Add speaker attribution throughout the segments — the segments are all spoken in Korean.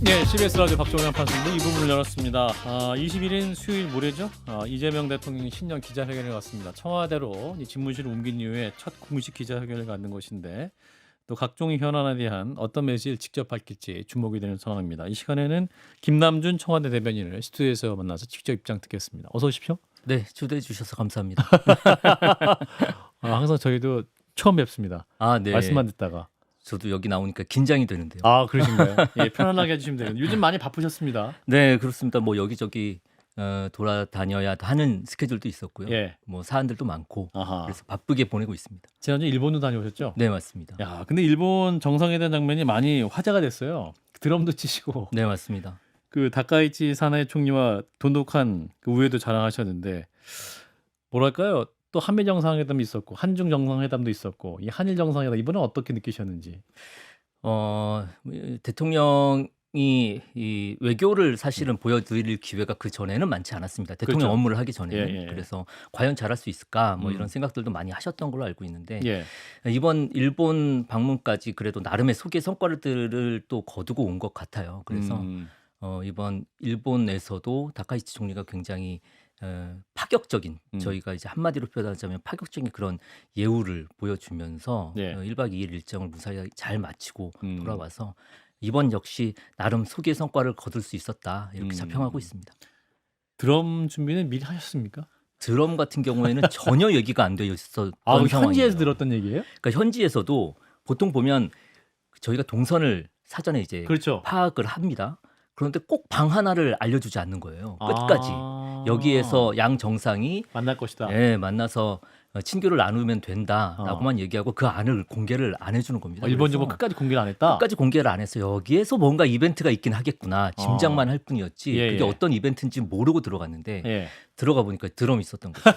Speaker 1: 네, CBS 라디오 박종현 판사님 이 부분을 열었습니다. 20일인 수요일 모레죠. 이재명 대통령이 신년 기자회견을 갖습니다. 청와대로 이 집무실을 옮긴 이후에 첫 공식 기자회견을 갖는 것인데 또 각종의 현안에 대한 어떤 메시지를 직접 밝힐지 주목이 되는 상황입니다. 이 시간에는 김남준 청와대 대변인을 스튜디오에서 만나서 직접 입장 듣겠습니다. 어서 오십시오.
Speaker 2: 네, 초대해 주셔서 감사합니다.
Speaker 1: 항상 저희도 처음 뵙습니다.
Speaker 2: 네.
Speaker 1: 말씀만 듣다가.
Speaker 2: 저도 여기 나오니까 긴장이 되는데요.
Speaker 1: 그러신가요? 예, 편안하게 해주시면 돼요. 요즘 많이 바쁘셨습니다.
Speaker 2: 네, 그렇습니다. 뭐 여기저기 돌아다녀야 하는 스케줄도 있었고요.
Speaker 1: 예.
Speaker 2: 뭐 사안들도 많고
Speaker 1: 아하.
Speaker 2: 그래서 바쁘게 보내고 있습니다.
Speaker 1: 지난주 일본도 다녀오셨죠?
Speaker 2: 네, 맞습니다.
Speaker 1: 야, 근데 일본 정상회담 장면이 많이 화제가 됐어요. 드럼도 치시고
Speaker 2: 네, 맞습니다.
Speaker 1: 그 다카이치 사나이 총리와 돈독한 그 우애도 자랑하셨는데 뭐랄까요? 또 한미 정상회담이 있었고 한중 정상회담도 있었고 이 한일 정상회담 이번엔 어떻게 느끼셨는지.
Speaker 2: 대통령이 이 외교를 사실은 보여드릴 기회가 그 전에는 많지 않았습니다. 대통령
Speaker 1: 그렇죠.
Speaker 2: 업무를 하기 전에는.
Speaker 1: 예, 예.
Speaker 2: 그래서 과연 잘할 수 있을까 뭐
Speaker 1: 음.
Speaker 2: 이런 생각들도 많이 하셨던 걸로 알고 있는데
Speaker 1: 예.
Speaker 2: 이번 일본 방문까지 그래도 나름의 소개 성과들을 또 거두고 온 것 같아요. 그래서 이번 일본에서도 다카이치 총리가 굉장히 파격적인 저희가 이제 한마디로 표현하자면 파격적인 그런 예우를 보여주면서
Speaker 1: 예.
Speaker 2: 1박 2일 일정을 무사히 잘 마치고
Speaker 1: 음.
Speaker 2: 돌아와서 이번 역시 나름 소개 성과를 거둘 수 있었다 이렇게
Speaker 1: 음.
Speaker 2: 자평하고 있습니다.
Speaker 1: 드럼 준비는 미리 하셨습니까?
Speaker 2: 드럼 같은 경우에는 전혀 얘기가 안 되어 있었던 상황이에요.
Speaker 1: 현지에서 들었던 얘기예요?
Speaker 2: 그러니까 현지에서도 보통 보면 저희가 동선을 사전에 이제
Speaker 1: 그렇죠.
Speaker 2: 파악을 합니다. 그런데 꼭 방 하나를 알려주지 않는 거예요. 끝까지. 여기에서 양 정상이
Speaker 1: 만날 것이다.
Speaker 2: 만나서 친교를 나누면 된다라고만 얘기하고 그 안을 공개를 안 해주는 겁니다.
Speaker 1: 일본 정부
Speaker 2: 그래서
Speaker 1: 끝까지 공개를 안 했다.
Speaker 2: 끝까지 공개를 안 해서 여기에서 뭔가 이벤트가 있긴 하겠구나 짐작만 할 뿐이었지
Speaker 1: 예,
Speaker 2: 그게
Speaker 1: 예.
Speaker 2: 어떤 이벤트인지 모르고 들어갔는데
Speaker 1: 예.
Speaker 2: 들어가 보니까 드럼이 있었던 거죠.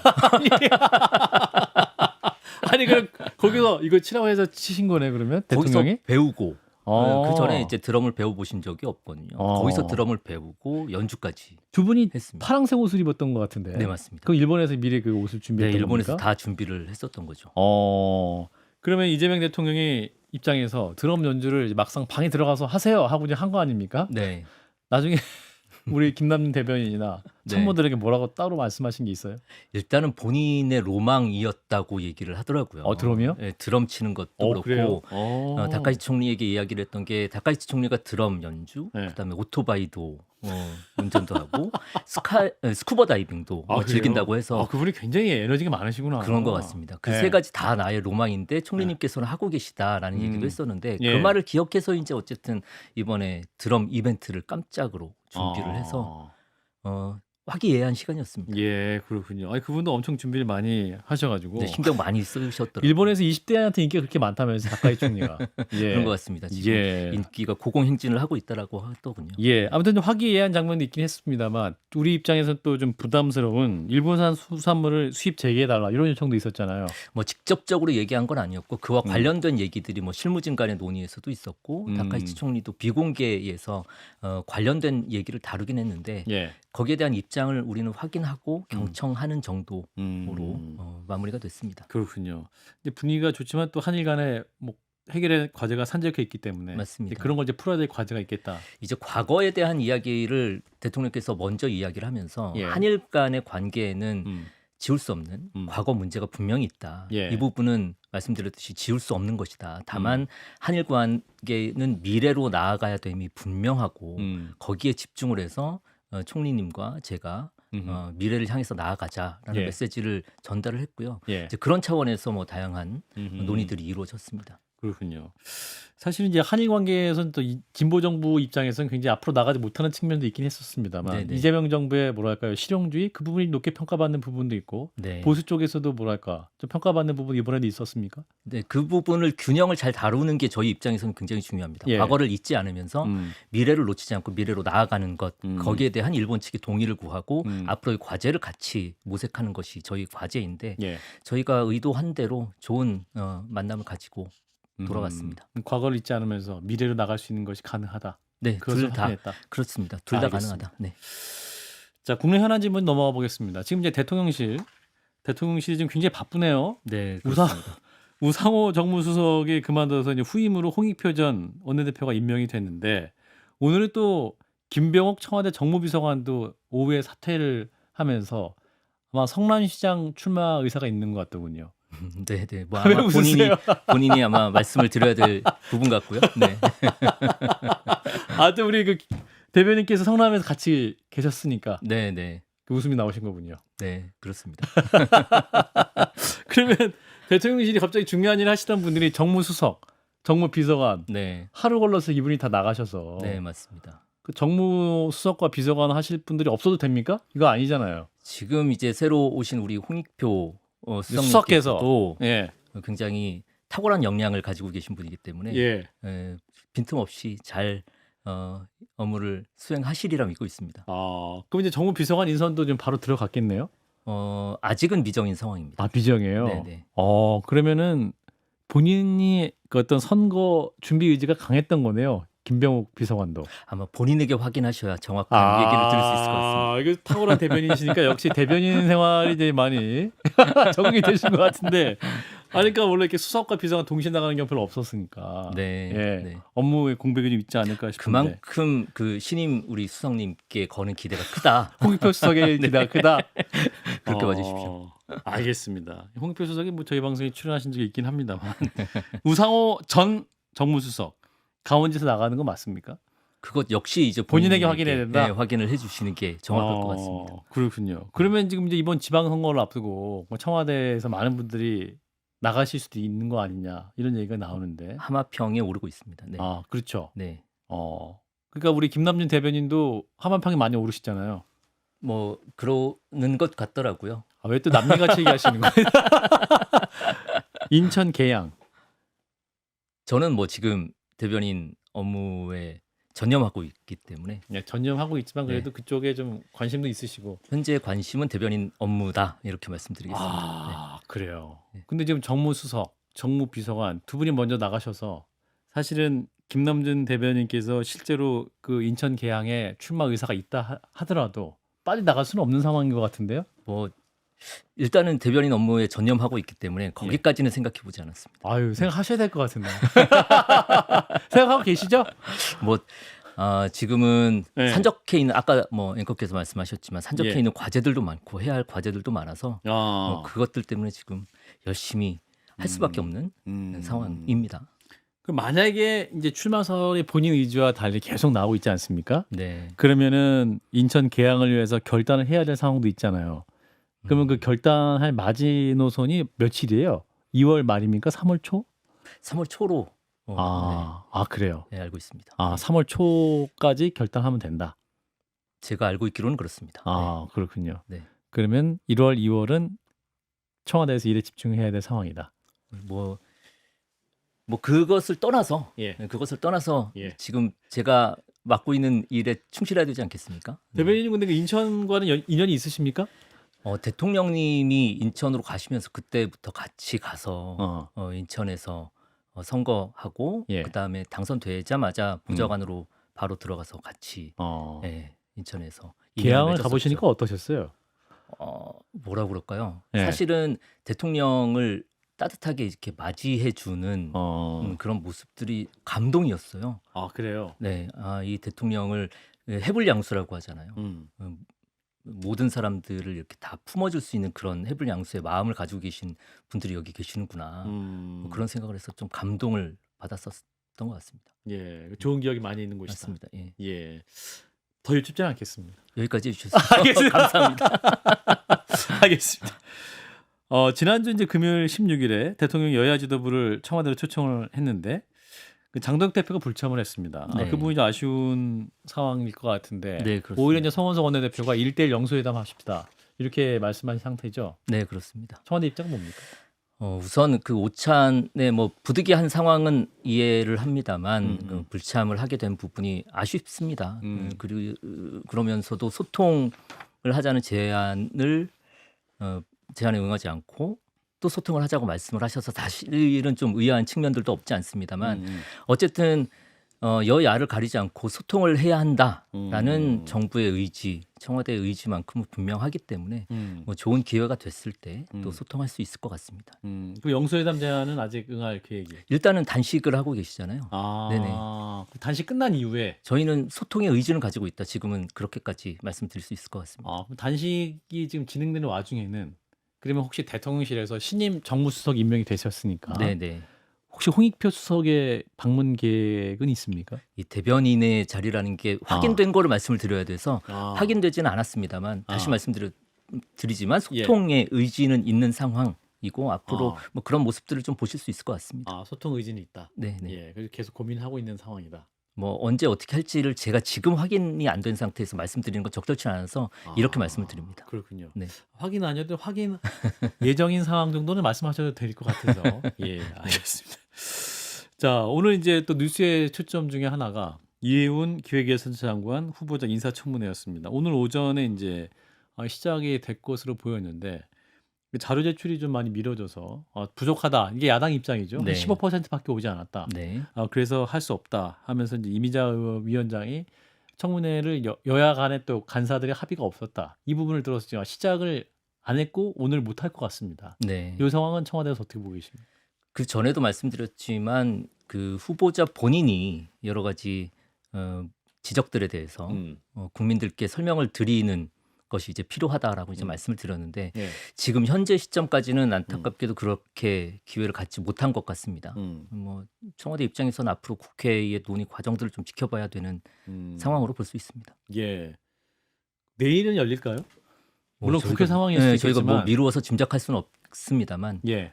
Speaker 1: 아니 그럼 거기서 이거 치라고 해서 치신 거네 그러면 대통령이?
Speaker 2: 거기서 배우고 그 전에
Speaker 1: 어.
Speaker 2: 이제 드럼을 배워보신 적이 없거든요.
Speaker 1: 어.
Speaker 2: 거기서 드럼을 배우고 연주까지
Speaker 1: 두 분이
Speaker 2: 했습니다.
Speaker 1: 파란색 옷을 입었던 것 같은데.
Speaker 2: 네, 맞습니다.
Speaker 1: 그럼 일본에서 미리 그 옷을
Speaker 2: 네,
Speaker 1: 준비했던
Speaker 2: 일본에서
Speaker 1: 겁니까?
Speaker 2: 다 준비를 했었던 거죠.
Speaker 1: 그러면 이재명 대통령이 입장에서 드럼 연주를 이제 막상 방에 들어가서 하세요 하고 이제 한 거 아닙니까?
Speaker 2: 네.
Speaker 1: 나중에 우리 김남준 대변인이나
Speaker 2: 네.
Speaker 1: 참모들에게 뭐라고 따로 말씀하신 게 있어요?
Speaker 2: 일단은 본인의 로망이었다고 얘기를 하더라고요.
Speaker 1: 드럼이요?
Speaker 2: 네, 드럼 치는 것도
Speaker 1: 그래요?
Speaker 2: 그렇고 다카이치 총리에게 이야기를 했던 게 다카이치 총리가 드럼 연주,
Speaker 1: 네.
Speaker 2: 그다음에 오토바이도 운전도 하고 스쿠버 다이빙도
Speaker 1: 그래요?
Speaker 2: 즐긴다고 해서
Speaker 1: 그분이 굉장히 에너지가 많으시구나.
Speaker 2: 그런 것 같습니다. 그 세
Speaker 1: 네.
Speaker 2: 가지 다 나의 로망인데 총리님께서는 하고 계시다라는 얘기도 했었는데
Speaker 1: 예.
Speaker 2: 그 말을 기억해서 이제 어쨌든 이번에 드럼 이벤트를 깜짝으로 준비를 해서 화기애애한 시간이었습니다.
Speaker 1: 예, 그렇군요. 아니 그분도 엄청 준비를 많이 하셔가지고
Speaker 2: 네, 신경 많이 쓰셨더라고요.
Speaker 1: 일본에서 20대한테 인기가 그렇게 많다면서 다카이 총리가. 예.
Speaker 2: 그런 것 같습니다. 지금
Speaker 1: 예.
Speaker 2: 인기가 고공행진을 하고 있다라고 하더군요.
Speaker 1: 예, 아무튼 좀 화기애애한 장면도 있긴 했습니다만 우리 입장에서는 또 좀 부담스러운 일본산 수산물을 수입 재개해달라 이런 요청도 있었잖아요.
Speaker 2: 뭐 직접적으로 얘기한 건 아니었고 그와 관련된 얘기들이 뭐 실무진 간의 논의에서도 있었고 다카이치 총리도 비공개에서 관련된 얘기를 다루긴 했는데
Speaker 1: 예.
Speaker 2: 거기에 대한 입장을 우리는 확인하고 경청하는 정도로
Speaker 1: 음.
Speaker 2: 마무리가 됐습니다.
Speaker 1: 그렇군요. 근데 분위기가 좋지만 또 한일 간에 뭐 해결의 과제가 산적해 있기 때문에
Speaker 2: 맞습니다.
Speaker 1: 그런 걸 이제 풀어야 될 과제가 있겠다.
Speaker 2: 이제 과거에 대한 이야기를 대통령께서 먼저 이야기를 하면서
Speaker 1: 예.
Speaker 2: 한일 간의 관계에는
Speaker 1: 음.
Speaker 2: 지울 수 없는 과거 문제가 분명히 있다.
Speaker 1: 예.
Speaker 2: 이 부분은 말씀드렸듯이 지울 수 없는 것이다. 다만 한일 관계는 미래로 나아가야 됨이 분명하고 거기에 집중을 해서 총리님과 제가 미래를 향해서 나아가자라는
Speaker 1: 예.
Speaker 2: 메시지를 전달을 했고요.
Speaker 1: 예.
Speaker 2: 이제 그런 차원에서 뭐 다양한 논의들이 이루어졌습니다.
Speaker 1: 그렇군요. 사실은 이제 한일 관계에서는 또 진보 정부 입장에서는 굉장히 앞으로 나가지 못하는 측면도 있긴 했었습니다만
Speaker 2: 네네.
Speaker 1: 이재명 정부의 뭐랄까요 실용주의 그 부분이 높게 평가받는 부분도 있고
Speaker 2: 네.
Speaker 1: 보수 쪽에서도 뭐랄까 좀 평가받는 부분이 이번에도 있었습니까?
Speaker 2: 네, 그 부분을 균형을 잘 다루는 게 저희 입장에서는 굉장히 중요합니다.
Speaker 1: 예.
Speaker 2: 과거를 잊지 않으면서 미래를 놓치지 않고 미래로 나아가는 것 거기에 대한 일본 측의 동의를 구하고 앞으로의 과제를 같이 모색하는 것이 저희 과제인데
Speaker 1: 예.
Speaker 2: 저희가 의도한 대로 좋은 만남을 가지고 돌아왔습니다.
Speaker 1: 과거를 잊지 않으면서 미래로 나갈 수 있는 것이 가능하다.
Speaker 2: 네,
Speaker 1: 그것을
Speaker 2: 둘 다
Speaker 1: 확인했다.
Speaker 2: 그렇습니다. 둘 다
Speaker 1: 알겠습니다.
Speaker 2: 가능하다. 네.
Speaker 1: 자, 국내 현안 질문 넘어가 보겠습니다. 지금 이제 대통령실이 지금 굉장히 바쁘네요.
Speaker 2: 네,
Speaker 1: 우상
Speaker 2: 그렇습니다.
Speaker 1: 우상호 정무수석이 그만둬서 이제 후임으로 홍익표 전 원내대표가 임명이 됐는데 오늘은 또 김병옥 청와대 정무비서관도 오후에 사퇴를 하면서 아마 성남시장 출마 의사가 있는 것 같더군요.
Speaker 2: 네네. 뭐
Speaker 1: 왜
Speaker 2: 아마
Speaker 1: 웃으세요?
Speaker 2: 본인이 아마 말씀을 드려야 될 부분 같고요. 네.
Speaker 1: 아, 또 우리 그 대변인께서 성남에서 같이 계셨으니까
Speaker 2: 네네.
Speaker 1: 그 웃음이 나오신 거군요.
Speaker 2: 네, 그렇습니다.
Speaker 1: 그러면 대통령실이 갑자기 중요한 일 하시던 분들이 정무수석, 정무비서관
Speaker 2: 네.
Speaker 1: 하루 걸러서 이분이 다 나가셔서
Speaker 2: 네, 맞습니다.
Speaker 1: 그 정무수석과 비서관 하실 분들이 없어도 됩니까? 이거 아니잖아요.
Speaker 2: 지금 이제 새로 오신 우리 홍익표
Speaker 1: 수석께서
Speaker 2: 수석님께서도
Speaker 1: 예,
Speaker 2: 굉장히 탁월한 역량을 가지고 계신 분이기 때문에
Speaker 1: 예.
Speaker 2: 빈틈없이 잘 업무를 수행하시리라 믿고 있습니다.
Speaker 1: 아, 그럼 이제 정무비서관 인선도 좀 바로 들어갔겠네요.
Speaker 2: 아직은 미정인 상황입니다.
Speaker 1: 아, 비정이에요.
Speaker 2: 네네.
Speaker 1: 그러면은 본인이 그 어떤 선거 준비 의지가 강했던 거네요. 김병욱 비서관도.
Speaker 2: 아마 본인에게 확인하셔야 정확한 얘기를 들을 수 있을 것 같습니다.
Speaker 1: 이거 탁월한 대변인이시니까 역시 대변인 생활이 이제 많이 적응이 되신 것 같은데. 그러니까 원래 이렇게 수석과 비서관 동시에 나가는 경우 별로 없었으니까.
Speaker 2: 네,
Speaker 1: 예,
Speaker 2: 네.
Speaker 1: 업무에 공백이 좀 있지 않을까 싶은데.
Speaker 2: 그만큼 그 신임 우리 수석님께 거는 기대가 크다.
Speaker 1: 홍익표 수석의 기대가 크다.
Speaker 2: 그렇게 봐주십시오.
Speaker 1: 알겠습니다. 홍익표 수석이 뭐 저희 방송에 출연하신 적이 있긴 합니다만 우상호 전 정무수석 강원지에서 나가는 거 맞습니까?
Speaker 2: 그것 역시 이제
Speaker 1: 본인에게
Speaker 2: 본인에게,
Speaker 1: 확인해야 된다?
Speaker 2: 네, 확인을 해주시는 게 정확할 것 같습니다.
Speaker 1: 그렇군요. 그러면 지금 이제 이번 지방선거를 앞두고 뭐 청와대에서 많은 분들이 나가실 수도 있는 거 아니냐 이런 얘기가 나오는데.
Speaker 2: 하마평에 오르고 있습니다. 네.
Speaker 1: 그렇죠.
Speaker 2: 네.
Speaker 1: 그러니까 우리 김남준 대변인도 하만평이 많이 오르시잖아요.
Speaker 2: 뭐 그러는 것 같더라고요.
Speaker 1: 왜 또 남미같이 얘기하시는 거예요? 인천 계양.
Speaker 2: 저는 뭐 지금 대변인 업무에 전념하고 있기 때문에
Speaker 1: 네, 전념하고 있지만 그래도 그쪽에 좀 관심도 있으시고.
Speaker 2: 현재 관심은 대변인 업무다 이렇게 말씀드리겠습니다.
Speaker 1: 그래요.
Speaker 2: 네.
Speaker 1: 근데 지금 정무수석, 정무비서관 두 분이 먼저 나가셔서 사실은 김남준 대변인께서 실제로 그 인천 계양에 출마 의사가 있다 하더라도 빨리 나갈 수는 없는 상황인 것 같은데요.
Speaker 2: 뭐 일단은 대변인 업무에 전념하고 있기 때문에 거기까지는 생각해 보지 않았습니다.
Speaker 1: 생각하셔야 될 것 같은데. 생각하고 계시죠?
Speaker 2: 뭐 지금은
Speaker 1: 네.
Speaker 2: 산적해 있는 아까 뭐 앵커께서 말씀하셨지만 산적해
Speaker 1: 예.
Speaker 2: 있는 과제들도 많고 해야 할 과제들도 많아서 그것들 때문에 지금 열심히 할 수밖에 없는 상황입니다.
Speaker 1: 그 만약에 이제 출마설이 본인 의지와 달리 계속 나오고 있지 않습니까?
Speaker 2: 네.
Speaker 1: 그러면은 인천 계양을 위해서 결단을 해야 될 상황도 있잖아요. 그러면 그 결단할 마지노선이 며칠이에요? 2월 말입니까? 3월 초?
Speaker 2: 3월 초로
Speaker 1: 그래요.
Speaker 2: 네, 알고 있습니다.
Speaker 1: 3월 초까지 결단하면 된다.
Speaker 2: 제가 알고 있기로는 그렇습니다.
Speaker 1: 그렇군요.
Speaker 2: 네.
Speaker 1: 그러면 1월, 2월은 청와대에서 일에 집중해야 될 상황이다.
Speaker 2: 뭐 그것을 떠나서
Speaker 1: 예. 예.
Speaker 2: 지금 제가 맡고 있는 일에 충실해야 되지 않겠습니까?
Speaker 1: 대변인님 근데 그 인천과는 인연이 있으십니까?
Speaker 2: 대통령님이 인천으로 가시면서 그때부터 같이 가서 인천에서 선거하고
Speaker 1: 예.
Speaker 2: 그다음에 당선되자마자 보좌관으로 바로 들어가서 같이 인천에서
Speaker 1: 계양을 가보시니까 어떠셨어요?
Speaker 2: 뭐라 그럴까요?
Speaker 1: 예.
Speaker 2: 사실은 대통령을 따뜻하게 이렇게 맞이해 주는 그런 모습들이 감동이었어요.
Speaker 1: 그래요.
Speaker 2: 네, 이 대통령을 해불양수라고 하잖아요. 모든 사람들을 이렇게 다 품어줄 수 있는 그런 해불양수의 마음을 가지고 계신 분들이 여기 계시는구나. 뭐 그런 생각을 해서 좀 감동을 받았었던 것 같습니다.
Speaker 1: 예, 좋은 기억이 많이 있는 곳이다.
Speaker 2: 맞습니다. 예.
Speaker 1: 예, 더 여쭙지 않겠습니다.
Speaker 2: 여기까지 해주셔서
Speaker 1: 알겠습니다.
Speaker 2: 감사합니다.
Speaker 1: 알겠습니다. 지난주 이제 금요일 16일에 대통령 여야 지도부를 청와대로 초청을 했는데 그 장덕 대표가 불참을 했습니다.
Speaker 2: 네.
Speaker 1: 그분이 좀 아쉬운 상황일 것 같은데
Speaker 2: 네, 그렇습니다.
Speaker 1: 오히려 이제 송원석 원내대표가 1대1 영수회담 합시다 이렇게 말씀한 상태죠.
Speaker 2: 네, 그렇습니다.
Speaker 1: 청와대 입장은 뭡니까?
Speaker 2: 우선 그 오찬의 뭐 부득이한 상황은 이해를 합니다만 그 불참을 하게 된 부분이 아쉽습니다. 그리고 그러면서도 소통을 하자는 제안에 응하지 않고 또 소통을 하자고 말씀을 하셔서 사실은 좀 의아한 측면들도 없지 않습니다만 어쨌든 여야를 가리지 않고 소통을 해야 한다라는
Speaker 1: 음.
Speaker 2: 정부의 의지, 청와대의 의지만큼은 분명하기 때문에
Speaker 1: 음.
Speaker 2: 뭐 좋은 기회가 됐을 때 또
Speaker 1: 음.
Speaker 2: 소통할 수 있을 것 같습니다.
Speaker 1: 그 영수회담 제안은 아직 응할 계획이.
Speaker 2: 일단은 단식을 하고 계시잖아요. 네네.
Speaker 1: 아, 그 단식 끝난 이후에.
Speaker 2: 저희는 소통의 의지는 가지고 있다. 지금은 그렇게까지 말씀드릴 수 있을 것 같습니다.
Speaker 1: 아, 그럼 단식이 지금 진행되는 와중에는 그러면 혹시 대통령실에서 신임 정무수석 임명이 되셨으니까
Speaker 2: 네네.
Speaker 1: 혹시 홍익표 수석의 방문 계획은 있습니까?
Speaker 2: 이 대변인의 자리라는 게 확인된 거를 말씀을 드려야 돼서
Speaker 1: 아.
Speaker 2: 확인되지는 않았습니다만 다시
Speaker 1: 아.
Speaker 2: 말씀드리지만
Speaker 1: 예.
Speaker 2: 소통의 의지는 있는 상황이고 앞으로
Speaker 1: 아.
Speaker 2: 뭐 그런 모습들을 좀 보실 수 있을 것 같습니다.
Speaker 1: 아, 소통 의지는 있다.
Speaker 2: 네네.
Speaker 1: 예, 그래서 계속 고민하고 있는 상황이다.
Speaker 2: 뭐 언제 어떻게 할지를 제가 지금 확인이 안 된 상태에서 말씀드리는 건 적절치 않아서 이렇게 말씀을 드립니다.
Speaker 1: 그렇군요.
Speaker 2: 네.
Speaker 1: 확인 아니어도 확인 예정인 상황 정도는 말씀하셔도 될 것 같아서 예, 알겠습니다. 자, 오늘 이제 또 뉴스의 초점 중에 하나가 이해운 기획예산처 장관 후보자 인사청문회였습니다. 오늘 오전에 이제 시작이 될 것으로 보였는데 자료 제출이 좀 많이 미뤄져서 부족하다. 이게 야당 입장이죠. 한
Speaker 2: 네.
Speaker 1: 15%밖에 오지 않았다.
Speaker 2: 네.
Speaker 1: 그래서 할 수 없다 하면서 이제 이미자 위원장이 청문회를 여야 간에 또 간사들의 합의가 없었다. 이 부분을 들어서 지금 시작을 안 했고 오늘 못 할 것 같습니다.
Speaker 2: 네.
Speaker 1: 이 상황은 청와대에서 어떻게 보고 계십니까?
Speaker 2: 그 전에도 말씀드렸지만 그 후보자 본인이 여러 가지 지적들에 대해서 국민들께 설명을 드리는 것이 이제 필요하다라고 이제 말씀을 드렸는데
Speaker 1: 예.
Speaker 2: 지금 현재 시점까지는 안타깝게도 그렇게 기회를 갖지 못한 것 같습니다. 뭐 청와대 입장에서는 앞으로 국회의 논의 과정들을 좀 지켜봐야 되는 상황으로 볼 수 있습니다.
Speaker 1: 예. 내일은 열릴까요? 물론
Speaker 2: 저희가-
Speaker 1: 국회 상황일 수도
Speaker 2: 저희가 뭐
Speaker 1: 있겠지만.
Speaker 2: 미루어서 짐작할 수는 없습니다만
Speaker 1: 예.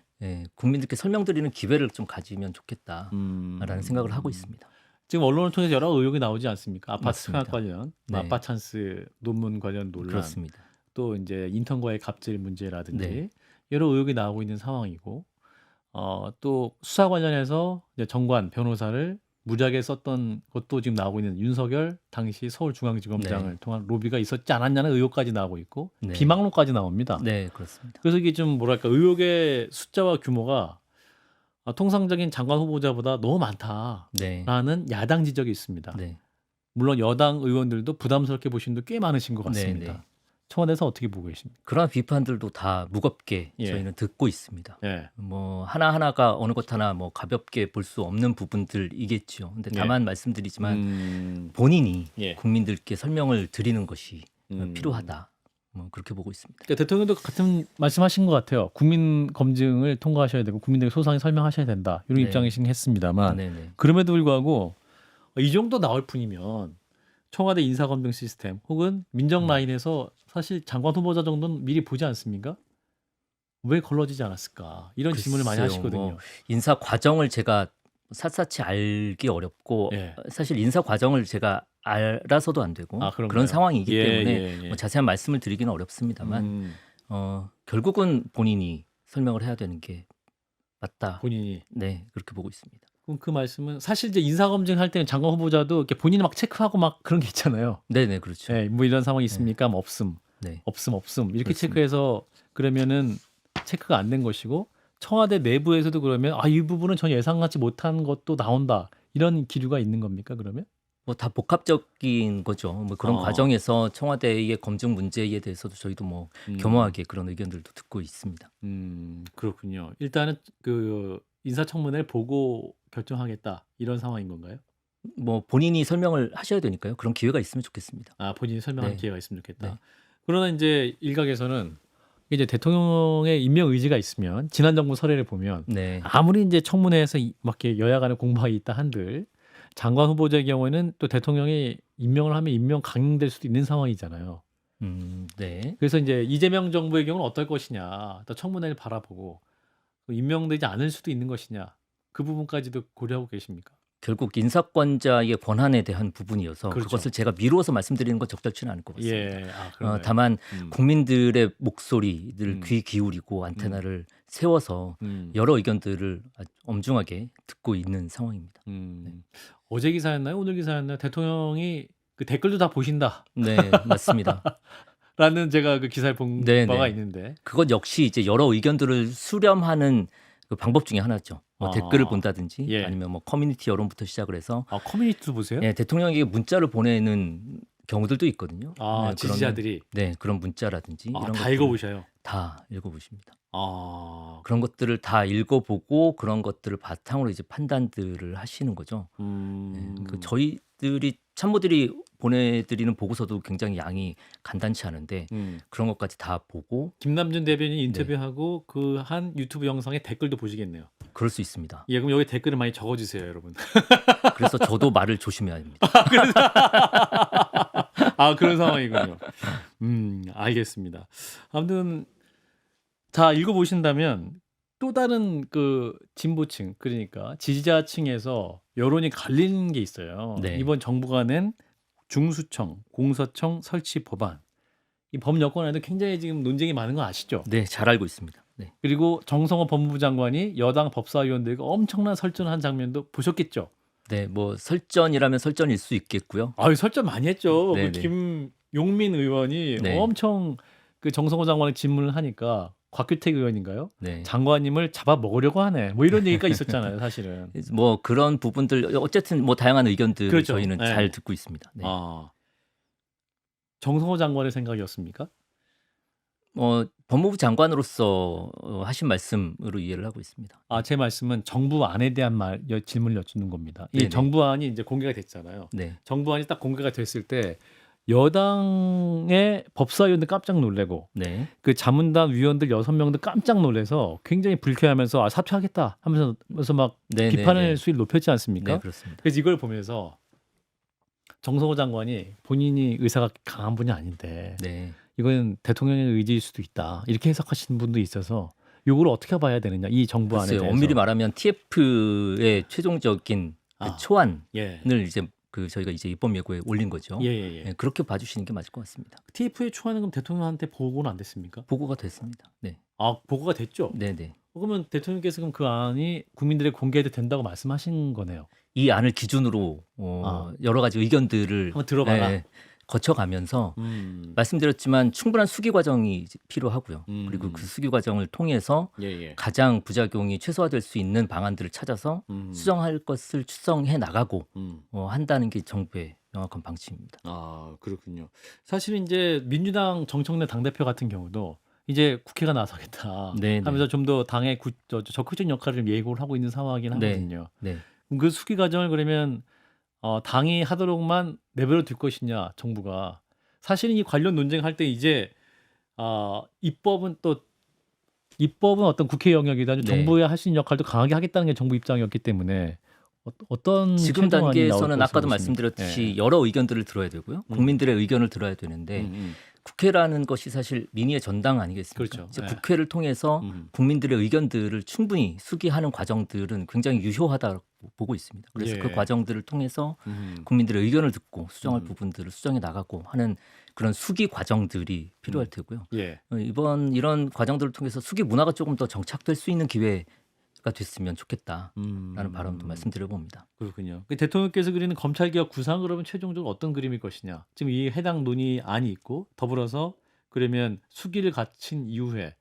Speaker 2: 국민들께 설명드리는 기회를 좀 가지면 좋겠다라는 생각을 하고 있습니다.
Speaker 1: 지금 언론을 통해서 여러 의혹이 나오지 않습니까? 아파트
Speaker 2: 맞습니다.
Speaker 1: 특약 관련,
Speaker 2: 네.
Speaker 1: 아빠 찬스 논문 관련 논란,
Speaker 2: 그렇습니다.
Speaker 1: 또 이제 인턴과의 갑질 문제라든지
Speaker 2: 네.
Speaker 1: 여러 의혹이 나오고 있는 상황이고, 또 수사 관련해서 이제 정관 변호사를 무작위에 썼던 것도 지금 나오고 있는 윤석열 당시 서울중앙지검장을 통한 로비가 있었지 않았냐는 의혹까지 나오고 있고
Speaker 2: 네.
Speaker 1: 비망록까지 나옵니다.
Speaker 2: 네, 그렇습니다.
Speaker 1: 그래서 이게 좀 뭐랄까 의혹의 숫자와 규모가 통상적인 장관 후보자보다 너무 많다라는
Speaker 2: 네.
Speaker 1: 야당 지적이 있습니다.
Speaker 2: 네.
Speaker 1: 물론 여당 의원들도 부담스럽게 보신 분도 꽤 많으신 것
Speaker 2: 네,
Speaker 1: 같습니다.
Speaker 2: 네.
Speaker 1: 청와대에서 어떻게 보고 계십니까?
Speaker 2: 그러한 비판들도 다 무겁게
Speaker 1: 예.
Speaker 2: 저희는 듣고 있습니다.
Speaker 1: 예.
Speaker 2: 뭐 하나하나가 어느 것 하나 뭐 가볍게 볼 수 없는 부분들이겠죠. 근데 다만 말씀드리지만 본인이
Speaker 1: 예.
Speaker 2: 국민들께 설명을 드리는 것이
Speaker 1: 음.
Speaker 2: 필요하다. 뭐 그렇게 보고 있습니다.
Speaker 1: 그러니까 대통령도 같은 말씀하신 것 같아요. 국민 검증을 통과하셔야 되고 국민들에게 소상히 설명하셔야 된다. 이런
Speaker 2: 네.
Speaker 1: 입장이긴 했습니다만
Speaker 2: 네네.
Speaker 1: 그럼에도 불구하고 이 정도 나올 뿐이면 청와대 인사검증 시스템 혹은 민정 라인에서 사실 장관 후보자 정도는 미리 보지 않습니까? 왜 걸러지지 않았을까? 이런 질문을 많이
Speaker 2: 글쎄요,
Speaker 1: 하시거든요.
Speaker 2: 뭐 인사 과정을 제가 샅샅이 알기 어렵고
Speaker 1: 예.
Speaker 2: 사실 인사 과정을 제가 알아서도 안 되고
Speaker 1: 그런가요?
Speaker 2: 그런 상황이기
Speaker 1: 예,
Speaker 2: 때문에
Speaker 1: 예, 예.
Speaker 2: 뭐 자세한 말씀을 드리기는 어렵습니다만 결국은 본인이 설명을 해야 되는 게 맞다.
Speaker 1: 본인이.
Speaker 2: 네, 그렇게 보고 있습니다.
Speaker 1: 그럼 그 말씀은 사실 이제 인사검증 할 때는 장관 후보자도 이렇게 본인이 막 체크하고 막 그런 게 있잖아요.
Speaker 2: 네네, 그렇죠.
Speaker 1: 예, 뭐 이런 상황이 있습니까? 뭐 없음,
Speaker 2: 네,
Speaker 1: 없음 이렇게
Speaker 2: 그렇습니다.
Speaker 1: 체크해서 그러면은 체크가 안 된 것이고 청와대 내부에서도 그러면 이 부분은 전혀 예상하지 못한 것도 나온다 이런 기류가 있는 겁니까? 그러면?
Speaker 2: 뭐 다 복합적인 거죠. 뭐 그런 과정에서 청와대의 검증 문제에 대해서도 저희도 뭐 겸허하게 그런 의견들도 듣고 있습니다.
Speaker 1: 그렇군요. 일단은 그 인사청문회를 보고 결정하겠다 이런 상황인 건가요?
Speaker 2: 뭐 본인이 설명을 하셔야 되니까요. 그런 기회가 있으면 좋겠습니다.
Speaker 1: 본인이 설명하는
Speaker 2: 네.
Speaker 1: 기회가 있으면 좋겠다.
Speaker 2: 네.
Speaker 1: 그러나 이제 일각에서는 이제 대통령의 임명 의지가 있으면 지난 정부 사례를 보면
Speaker 2: 네,
Speaker 1: 아무리 이제 청문회에서 막 이렇게 여야 간에 공방이 있다 한들 장관 후보자의 경우에는 또 대통령이 임명을 하면 임명 강행될 수도 있는 상황이잖아요.
Speaker 2: 네.
Speaker 1: 그래서 이제 이재명 정부의 경우는 어떨 것이냐, 또 청문회를 바라보고 임명되지 않을 수도 있는 것이냐, 그 부분까지도 고려하고 계십니까?
Speaker 2: 결국 인사권자의 권한에 대한 부분이어서
Speaker 1: 그렇죠.
Speaker 2: 그것을 제가 미루어서 말씀드리는 건 적절치는 않을 것 같습니다.
Speaker 1: 예, 그런가요?
Speaker 2: 다만
Speaker 1: 음.
Speaker 2: 국민들의 목소리를
Speaker 1: 음.
Speaker 2: 귀 기울이고 안테나를 세워서 여러 의견들을 아주 엄중하게 듣고 있는 상황입니다.
Speaker 1: 어제 기사였나요? 오늘 기사였나요? 대통령이 그 댓글도 다 보신다.
Speaker 2: 네, 맞습니다.
Speaker 1: 라는 제가 그 기사를 본
Speaker 2: 네,
Speaker 1: 바가
Speaker 2: 네.
Speaker 1: 있는데.
Speaker 2: 그것 역시 이제 여러 의견들을 수렴하는 그 방법 중에 하나죠. 뭐
Speaker 1: 아.
Speaker 2: 댓글을 본다든지
Speaker 1: 예.
Speaker 2: 아니면 뭐 커뮤니티 여론부터 시작을 해서
Speaker 1: 커뮤니티도 보세요?
Speaker 2: 예, 대통령에게 문자를 보내는 경우들도 있거든요. 네,
Speaker 1: 지지자들이
Speaker 2: 그러면, 네, 그런 문자라든지 이런
Speaker 1: 다
Speaker 2: 것들을
Speaker 1: 읽어보셔요.
Speaker 2: 다 읽어보십니다.
Speaker 1: 아,
Speaker 2: 그런 것들을 다 읽어보고 그런 것들을 바탕으로 이제 판단들을 하시는 거죠. 그 저희들이 참모들이 보내드리는 보고서도 굉장히 양이 간단치 않은데 그런 것까지 다 보고
Speaker 1: 김남준 대변인 인터뷰하고 그 한 유튜브 영상에 댓글도 보시겠네요.
Speaker 2: 그럴 수 있습니다.
Speaker 1: 예, 그럼 여기 댓글을 많이 적어주세요, 여러분.
Speaker 2: 그래서 저도 말을 조심해야 합니다.
Speaker 1: 그런 상황이군요. 알겠습니다. 아무튼 자 읽어보신다면 또 다른 그 진보층 그러니까 지지자층에서 여론이 갈리는 게 있어요.
Speaker 2: 네.
Speaker 1: 이번 정부가 낸 중수청, 공서청 설치 법안. 이 법 여건에도 굉장히 지금 논쟁이 많은 거 아시죠?
Speaker 2: 네, 잘 알고 있습니다. 네.
Speaker 1: 그리고 정성호 법무부 장관이 여당 법사위원들과 엄청난 설전한 장면도 보셨겠죠?
Speaker 2: 네, 뭐 설전이라면 설전일 수 있겠고요.
Speaker 1: 설전 많이 했죠.
Speaker 2: 네,
Speaker 1: 그
Speaker 2: 네.
Speaker 1: 김용민 의원이
Speaker 2: 네.
Speaker 1: 엄청 그 정성호 장관의 질문을 하니까 곽규택 의원인가요?
Speaker 2: 네.
Speaker 1: 장관님을 잡아 먹으려고 하네. 뭐 이런 얘기가 있었잖아요, 사실은.
Speaker 2: 뭐 그런 부분들 어쨌든 뭐 다양한 의견들을
Speaker 1: 그렇죠.
Speaker 2: 저희는
Speaker 1: 네.
Speaker 2: 잘 듣고 있습니다. 네.
Speaker 1: 정성호 장관의 생각이었습니까?
Speaker 2: 법무부 장관으로서 하신 말씀으로 이해를 하고 있습니다.
Speaker 1: 제 말씀은 정부안에 대한 질문을 여쭙는 겁니다. 이
Speaker 2: 네네.
Speaker 1: 정부안이 이제 공개가 됐잖아요.
Speaker 2: 네.
Speaker 1: 정부안이 딱 공개가 됐을 때 여당의 법사위원들 깜짝 놀래고
Speaker 2: 네.
Speaker 1: 그 자문단 위원들 6명도 깜짝 놀래서 굉장히 불쾌하면서 사퇴하겠다 하면서 막
Speaker 2: 네,
Speaker 1: 비판의
Speaker 2: 네, 네.
Speaker 1: 수위를 높였지 않습니까?
Speaker 2: 네, 그렇습니다.
Speaker 1: 그래서 이걸 보면서 정성호 장관이 본인이 의사가 강한 분이 아닌데
Speaker 2: 네.
Speaker 1: 이건 대통령의 의지일 수도 있다 이렇게 해석하시는 분도 있어서 이걸 어떻게 봐야 되느냐 이 정부안에
Speaker 2: 글쎄요,
Speaker 1: 대해서
Speaker 2: 엄밀히 말하면 TF의 최종적인 그 초안을
Speaker 1: 예.
Speaker 2: 이제 저희가 이제 입법 예고에 올린 거죠.
Speaker 1: 예.
Speaker 2: 네, 그렇게 봐주시는 게 맞을 것 같습니다.
Speaker 1: TF의 초안은 그럼 대통령한테 보고는 안 됐습니까?
Speaker 2: 보고가 됐습니다. 네.
Speaker 1: 보고가 됐죠?
Speaker 2: 네네.
Speaker 1: 그러면 대통령께서 그럼 그 안이 국민들에게 공개해도 된다고 말씀하신 거네요.
Speaker 2: 이 안을 기준으로 여러 가지 의견들을
Speaker 1: 한번 들어봐라.
Speaker 2: 네, 거쳐가면서 말씀드렸지만 충분한 수기 과정이 필요하고요. 그리고 그 수기 과정을 통해서
Speaker 1: 예.
Speaker 2: 가장 부작용이 최소화될 수 있는 방안들을 찾아서 수정할 것을 추정해 나가고 한다는 게 정부의 명확한 방침입니다.
Speaker 1: 그렇군요. 사실은 이제 민주당 정청래 당대표 같은 경우도 이제 국회가 나서겠다
Speaker 2: 네,
Speaker 1: 하면서 좀 더 당의 적극적인 역할을 예고를 하고 있는 상황이긴 하거든요.
Speaker 2: 네.
Speaker 1: 그 수기 과정을 그러면 당이 하도록만 내버려 둘 것이냐 정부가 사실은 이 관련 논쟁할 때 이제 입법은 어떤 국회 영역이다
Speaker 2: 네.
Speaker 1: 정부의 할 수 있는 역할도 강하게 하겠다는 게 정부 입장이었기 때문에 어떤
Speaker 2: 지금
Speaker 1: 최종안이 나올
Speaker 2: 단계에서는
Speaker 1: 것으로
Speaker 2: 아까도
Speaker 1: 보십니까?
Speaker 2: 말씀드렸듯이 여러 의견들을 들어야 되고요. 국민들의 의견을 들어야 되는데 국회라는 것이 사실 민의의 전당 아니겠습니까?
Speaker 1: 그렇죠.
Speaker 2: 이제
Speaker 1: 네.
Speaker 2: 국회를 통해서 국민들의 의견들을 충분히 수기하는 과정들은 굉장히 유효하다고 보고 있습니다. 그래서
Speaker 1: 예.
Speaker 2: 그 과정들을 통해서 국민들의 의견을 듣고 수정할 부분들을 수정해 나가고 하는 그런 수기 과정들이 필요할 테고요.
Speaker 1: 예.
Speaker 2: 이번 이런 과정들을 통해서 수기 문화가 조금 더 정착될 수 있는 기회가 됐으면 좋겠다라는 바람도 말씀드려봅니다.
Speaker 1: 그렇군요. 그 대통령께서 그리는 검찰개혁 구상 그러면 최종적으로 어떤 그림일 것이냐. 지금 이 해당 논의안이 있고 더불어서 그러면 수기를 갖춘 이후에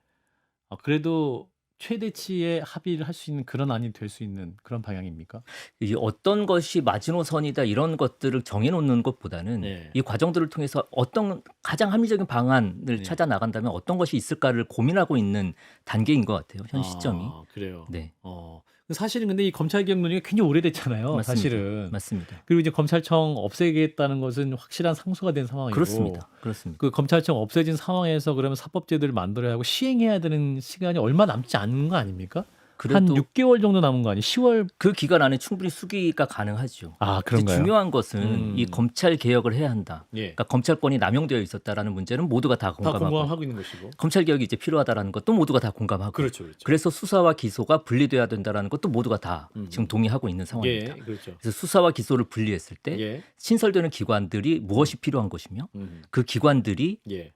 Speaker 1: 그래도 최대치의 합의를 할 수 있는 그런 안이 될 수 있는 그런 방향입니까?
Speaker 2: 이 어떤 것이 마지노선이다 이런 것들을 정해놓는 것보다는
Speaker 1: 네.
Speaker 2: 이 과정들을 통해서 어떤 가장 합리적인 방안을
Speaker 1: 네.
Speaker 2: 찾아 나간다면 어떤 것이 있을까를 고민하고 있는 단계인 것 같아요. 현 시점이.
Speaker 1: 그래요.
Speaker 2: 네,
Speaker 1: 사실은 근데 이 검찰개혁 논의가 굉장히 오래됐잖아요.
Speaker 2: 맞습니다.
Speaker 1: 사실은.
Speaker 2: 맞습니다.
Speaker 1: 그리고 이제 검찰청 없애겠다는 것은 확실한 상수가 된 상황이고.
Speaker 2: 그렇습니다.
Speaker 1: 그 검찰청 없애진 상황에서 그러면 사법제도를 만들어야 하고 시행해야 되는 시간이 얼마 남지 않은 거 아닙니까? 한
Speaker 2: 그래도
Speaker 1: 6개월 정도 남은 거 아니에요? 10월.
Speaker 2: 그 기간 안에 충분히 수기가 가능하죠. 이제
Speaker 1: 그런가요?
Speaker 2: 중요한 것은 이 검찰 개혁을 해야 한다.
Speaker 1: 예.
Speaker 2: 그러니까 검찰권이 남용되어 있었다라는 문제는 모두가 다
Speaker 1: 다
Speaker 2: 공감하고
Speaker 1: 공감하고 있는 것이고.
Speaker 2: 검찰 개혁이 이제 필요하다라는 것도 모두가 다 공감하고
Speaker 1: 그렇죠.
Speaker 2: 그래서 수사와 기소가 분리돼야 된다라는 것도 모두가 다 지금 동의하고 있는
Speaker 1: 예,
Speaker 2: 상황입니다.
Speaker 1: 그렇죠.
Speaker 2: 그래서 수사와 기소를 분리했을 때
Speaker 1: 예.
Speaker 2: 신설되는 기관들이 무엇이 필요한 것이며 그 기관들이
Speaker 1: 예.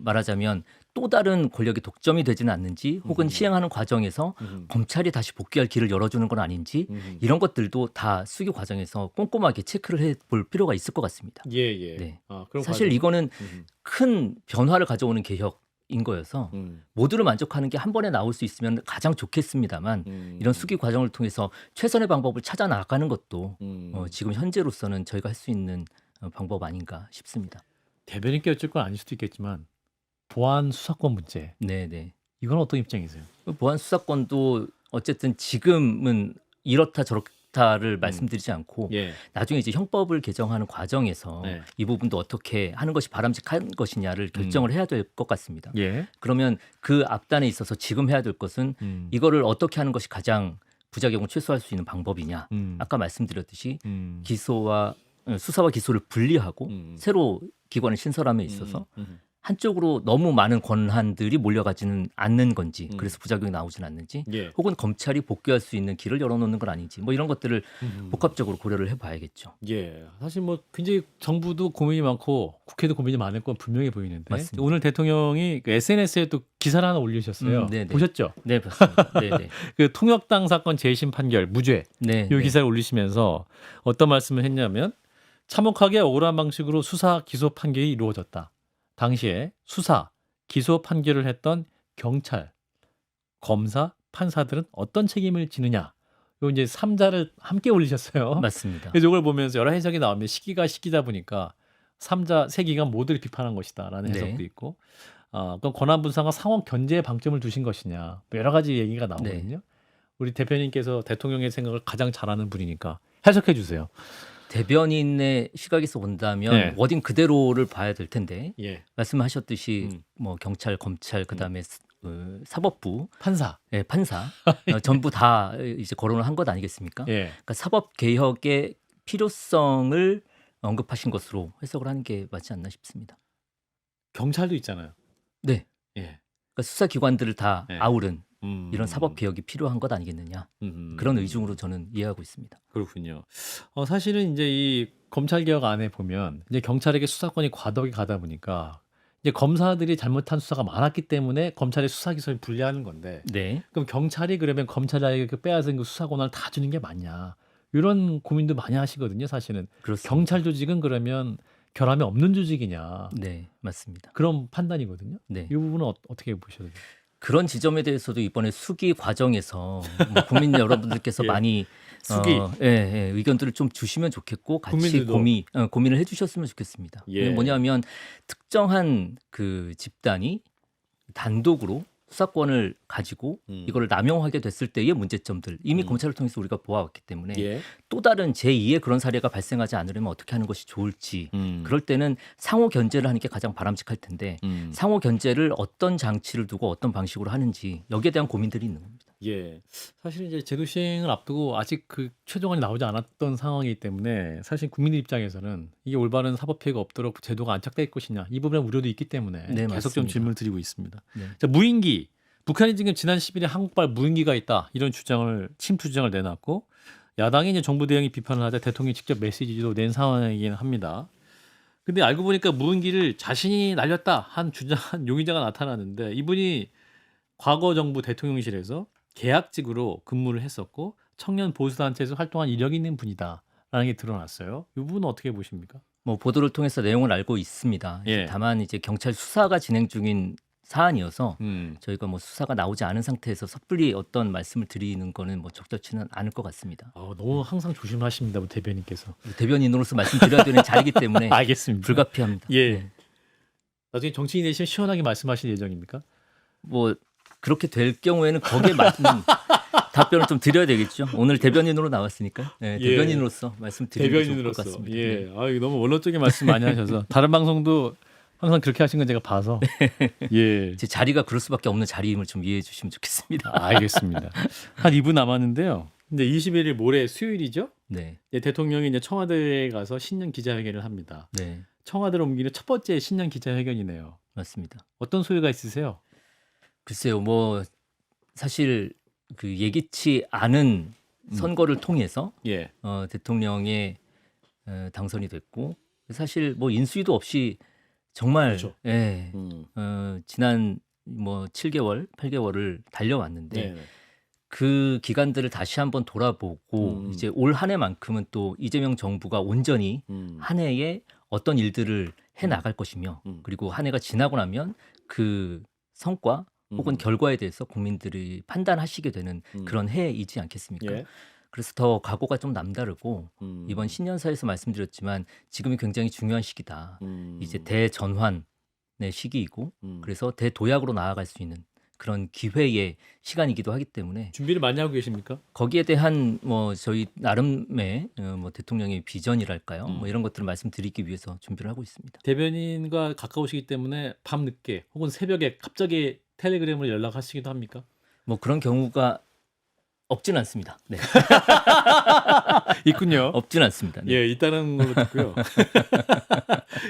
Speaker 2: 말하자면 또 다른 권력이 독점이 되지는 않는지 혹은 시행하는 과정에서 검찰이 다시 복귀할 길을 열어주는 건 아닌지 이런 것들도 다 수기 과정에서 꼼꼼하게 체크를 해볼 필요가 있을 것 같습니다.
Speaker 1: 예.
Speaker 2: 네.
Speaker 1: 그런
Speaker 2: 사실
Speaker 1: 과정.
Speaker 2: 이거는 큰 변화를 가져오는 개혁 과정인 거여서 모두를 만족하는 게 한 번에 나올 수 있으면 가장 좋겠습니다만 이런 수기 과정을 통해서 최선의 방법을 찾아 나가는 것도 지금 현재로서는 저희가 할 수 있는 방법 아닌가 싶습니다.
Speaker 1: 대변인께 여쭐 건 아닐 수도 있겠지만 보안 수사권 문제
Speaker 2: 네네.
Speaker 1: 이건 어떤 입장이세요?
Speaker 2: 보안 수사권도 어쨌든 지금은 이렇다 저렇다를 말씀드리지 않고
Speaker 1: 예.
Speaker 2: 나중에 이제 형법을 개정하는 과정에서
Speaker 1: 네.
Speaker 2: 이 부분도 어떻게 하는 것이 바람직한 것이냐를 결정을 해야 될 것 같습니다.
Speaker 1: 예.
Speaker 2: 그러면 그 앞단에 있어서 지금 해야 될 것은 이거를 어떻게 하는 것이 가장 부작용을 최소화할 수 있는 방법이냐. 아까 말씀드렸듯이 기소와 수사와 기소를 분리하고 새로 기관을 신설함에 있어서 한쪽으로 너무 많은 권한들이 몰려가지는 않는 건지 그래서 부작용이 나오지는 않는지
Speaker 1: 예.
Speaker 2: 혹은 검찰이 복귀할 수 있는 길을 열어놓는 건 아닌지 뭐 이런 것들을 복합적으로 고려를 해봐야겠죠.
Speaker 1: 예. 사실 뭐 굉장히 정부도 고민이 많고 국회도 고민이 많을 건 분명해 보이는데
Speaker 2: 맞습니다.
Speaker 1: 오늘 대통령이 그 SNS에 또 기사를 하나 올리셨어요.
Speaker 2: 네네.
Speaker 1: 보셨죠?
Speaker 2: 네, 맞습니다. 네네.
Speaker 1: 그 통역당 사건 재심 판결 무죄
Speaker 2: 네,
Speaker 1: 이
Speaker 2: 네.
Speaker 1: 기사를 올리시면서 어떤 말씀을 했냐면 참혹하게 억울한 방식으로 수사 기소 판결이 이루어졌다. 당시에 수사 기소 판결을 했던 경찰, 검사, 판사들은 어떤 책임을 지느냐. 요 이제 3자를 함께 올리셨어요.
Speaker 2: 맞습니다.
Speaker 1: 그래서 이걸 보면서 여러 해석이 나오면 시기가 시기다 보니까 3자 세 기관 모두를 비판한 것이다라는
Speaker 2: 네.
Speaker 1: 해석도 있고, 그럼 권한 분산과 상호 견제에 방점을 두신 것이냐, 뭐 여러 가지 얘기가 나오거든요. 우리 대표님께서 대통령의 생각을 가장 잘하는 분이니까 해석해 주세요.
Speaker 2: 대변인의 시각에서 본다면
Speaker 1: 네.
Speaker 2: 워딩 그대로를 봐야 될 텐데
Speaker 1: 예,
Speaker 2: 말씀하셨듯이 뭐 경찰, 검찰, 그다음에 사법부,
Speaker 1: 판사.
Speaker 2: 판사 전부 다 이제 거론을 한 것 아니겠습니까?
Speaker 1: 예,
Speaker 2: 그러니까 사법 개혁의 필요성을 언급하신 것으로 해석을 하는 게 맞지 않나 싶습니다.
Speaker 1: 경찰도 있잖아요.
Speaker 2: 네,
Speaker 1: 예,
Speaker 2: 그러니까 수사 기관들을 다
Speaker 1: 네.
Speaker 2: 아우른 이런 사법 개혁이 필요한 것 아니겠느냐 그런 의중으로 저는 이해하고 있습니다.
Speaker 1: 그렇군요. 사실은 이제 이 검찰 개혁 안에 보면 이제 경찰에게 수사권이 과도하게 가다 보니까 이제 검사들이 잘못한 수사가 많았기 때문에 검찰의 수사 기소를 분리하는 건데
Speaker 2: 네,
Speaker 1: 그럼 경찰이 그러면 검찰에게 그 빼앗은 그 수사 권한을 다 주는 게 맞냐? 이런 고민도 많이 하시거든요, 사실은.
Speaker 2: 그렇습니다.
Speaker 1: 경찰 조직은 그러면 결함이 없는 조직이냐?
Speaker 2: 네, 맞습니다.
Speaker 1: 그런 판단이거든요.
Speaker 2: 네.
Speaker 1: 이 부분은 어떻게 보셔야 돼요?
Speaker 2: 그런 지점에 대해서도 이번에 수기 과정에서 뭐 국민 여러분들께서
Speaker 1: 예.
Speaker 2: 많이
Speaker 1: 수기.
Speaker 2: 의견들을 좀 주시면 좋겠고 같이
Speaker 1: 국민들도.
Speaker 2: 고민을 해주셨으면 좋겠습니다.
Speaker 1: 예.
Speaker 2: 이게 뭐냐면 특정한 그 집단이 단독으로 수사권을 가지고 이걸 남용하게 됐을 때의 문제점들 이미 검찰을 통해서 우리가 보아왔기 때문에
Speaker 1: 예.
Speaker 2: 또 다른 제2의 그런 사례가 발생하지 않으려면 어떻게 하는 것이 좋을지 그럴 때는 상호 견제를 하는 게 가장 바람직할 텐데 상호 견제를 어떤 장치를 두고 어떤 방식으로 하는지 여기에 대한 고민들이 있는 겁니다.
Speaker 1: 예. 사실 이제 제도 시행을 앞두고 아직 그 최종안이 나오지 않았던 상황이기 때문에 사실 국민들 입장에서는 이게 올바른 사법 피해가 없도록 제도가 안착될 것이냐 이 부분에 우려도 있기 때문에
Speaker 2: 네,
Speaker 1: 계속 좀
Speaker 2: 맞습니다.
Speaker 1: 질문을 드리고 있습니다.
Speaker 2: 네.
Speaker 1: 자, 무인기. 북한이 지금 지난 10일에 한국발 무인기가 있다 이런 침투 주장을 내놨고 야당이 이제 정부 대응이 비판을 하자 대통령이 직접 메시지도 낸 상황이긴 합니다. 근데 알고 보니까 무인기를 자신이 날렸다 한 용의자가 나타나는데 이분이 과거 정부 대통령실에서 계약직으로 근무를 했었고 청년 보수단체에서 활동한 이력이 있는 분이다라는 게 드러났어요. 이 부분은 어떻게 보십니까?
Speaker 2: 뭐 보도를 통해서 내용을 알고 있습니다.
Speaker 1: 예.
Speaker 2: 다만 이제 경찰 수사가 진행 중인 사안이어서
Speaker 1: 음.
Speaker 2: 저희가 뭐 수사가 나오지 않은 상태에서 섣불리 어떤 말씀을 드리는 거는 뭐 적절치는 않을 것 같습니다.
Speaker 1: 너무 항상 조심하십니다, 우리 대변인께서.
Speaker 2: 대변인으로서 말씀드려야 되는 자리이기 때문에
Speaker 1: 알겠습니다.
Speaker 2: 불가피합니다.
Speaker 1: 예.
Speaker 2: 네.
Speaker 1: 나중에 정치인이 되시면 시원하게 말씀하실 예정입니까?
Speaker 2: 뭐 그렇게 될 경우에는 거기에 맞는 답변을 좀 드려야 되겠죠. 오늘 대변인으로 나왔으니까 네,
Speaker 1: 예.
Speaker 2: 대변인으로서 말씀드리는 게 좋을 것
Speaker 1: 대변인으로서.
Speaker 2: 같습니다.
Speaker 1: 예.
Speaker 2: 네.
Speaker 1: 이거 너무 원론적인 말씀 많이 하셔서 다른 방송도 항상 그렇게 하신 건 제가 봐서. 예.
Speaker 2: 제 자리가 그럴 수밖에 없는 자리임을 좀 이해해 주시면 좋겠습니다.
Speaker 1: 알겠습니다. 한 2분 남았는데요. 근데 21일 모레 수요일이죠?
Speaker 2: 네,
Speaker 1: 예, 대통령이 이제 청와대에 가서 신년 기자회견을 합니다.
Speaker 2: 네,
Speaker 1: 청와대로 옮기는 첫 번째 신년 기자회견이네요.
Speaker 2: 맞습니다.
Speaker 1: 어떤 소회가 있으세요?
Speaker 2: 글쎄요, 뭐 사실 그 예기치 않은 선거를 통해서
Speaker 1: 예.
Speaker 2: 대통령의 당선이 됐고 사실 뭐 인수위도 없이 정말
Speaker 1: 그렇죠.
Speaker 2: 예, 지난 뭐 7개월, 8개월을 달려왔는데
Speaker 1: 네.
Speaker 2: 그 기간들을 다시 한번 돌아보고 이제 올 한 해만큼은 또 이재명 정부가 온전히 한 해에 어떤 일들을 해 나갈 것이며 그리고 한 해가 지나고 나면 그 성과 혹은
Speaker 1: 음.
Speaker 2: 결과에 대해서 국민들이 판단하시게 되는
Speaker 1: 음.
Speaker 2: 그런 해이지 않겠습니까?
Speaker 1: 예.
Speaker 2: 그래서 더 각오가 좀 남다르고 이번
Speaker 1: 음.
Speaker 2: 신년사에서 말씀드렸지만 지금이 굉장히 중요한 시기다. 이제
Speaker 1: 음.
Speaker 2: 대전환의 시기이고
Speaker 1: 음.
Speaker 2: 그래서 대도약으로 나아갈 수 있는 그런 기회의 시간이기도 하기 때문에
Speaker 1: 준비를 많이 하고 계십니까?
Speaker 2: 거기에 대한 뭐 저희 나름의 뭐 대통령의 비전이랄까요? 뭐
Speaker 1: 음.
Speaker 2: 이런 것들을 말씀드리기 위해서 준비를 하고 있습니다.
Speaker 1: 대변인과 가까우시기 때문에 밤늦게 혹은 새벽에 갑자기 텔레그램으로 연락하시기도 합니까?
Speaker 2: 뭐 그런 경우가 없진 않습니다. 네.
Speaker 1: 있군요.
Speaker 2: 없진 않습니다. 네.
Speaker 1: 예, 있다는 걸로 듣고요.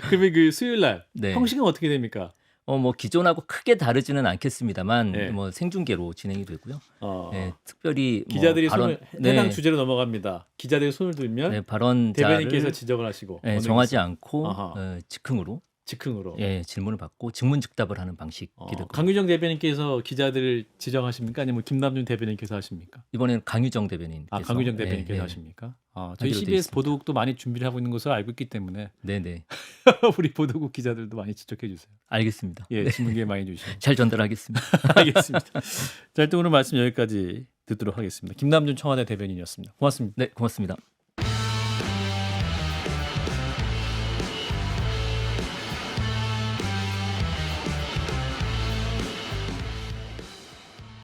Speaker 1: 그러면 그 수요일 날
Speaker 2: 네.
Speaker 1: 형식은 어떻게 됩니까?
Speaker 2: 뭐 기존하고 크게 다르지는 않겠습니다만
Speaker 1: 예.
Speaker 2: 뭐 생중계로 진행이 되고요.
Speaker 1: 어,
Speaker 2: 네, 특별히 뭐
Speaker 1: 기자들이
Speaker 2: 발언,
Speaker 1: 손을 해당 주제로 넘어갑니다. 기자들이 손을 들면
Speaker 2: 네, 발언자를
Speaker 1: 대변인께서 지적을 하시고
Speaker 2: 네,
Speaker 1: 어느
Speaker 2: 정하지
Speaker 1: 기사,
Speaker 2: 않고
Speaker 1: 아하.
Speaker 2: 즉흥으로
Speaker 1: 즉흥으로.
Speaker 2: 예, 질문을 받고 증문즉답을 하는 방식이 될 겁니다.
Speaker 1: 강유정 대변인께서 기자들을 지정하십니까? 아니면 김남준 대변인께서 하십니까?
Speaker 2: 이번에는 강유정 대변인께서
Speaker 1: 아, 강유정 대변인께서
Speaker 2: 예, 예,
Speaker 1: 하십니까? 저희
Speaker 2: 하기로 돼
Speaker 1: CBS
Speaker 2: 있습니다.
Speaker 1: 보도국도 많이 준비를 하고 있는 것을 알고 있기 때문에
Speaker 2: 네네
Speaker 1: 우리 보도국 기자들도 많이 지적해 주세요.
Speaker 2: 알겠습니다.
Speaker 1: 예,
Speaker 2: 네,
Speaker 1: 질문 기회 많이 주시고.
Speaker 2: 잘 전달하겠습니다.
Speaker 1: 알겠습니다. 자, 일단 오늘 말씀 여기까지 듣도록 하겠습니다. 김남준 청와대 대변인이었습니다. 고맙습니다.
Speaker 2: 네, 고맙습니다.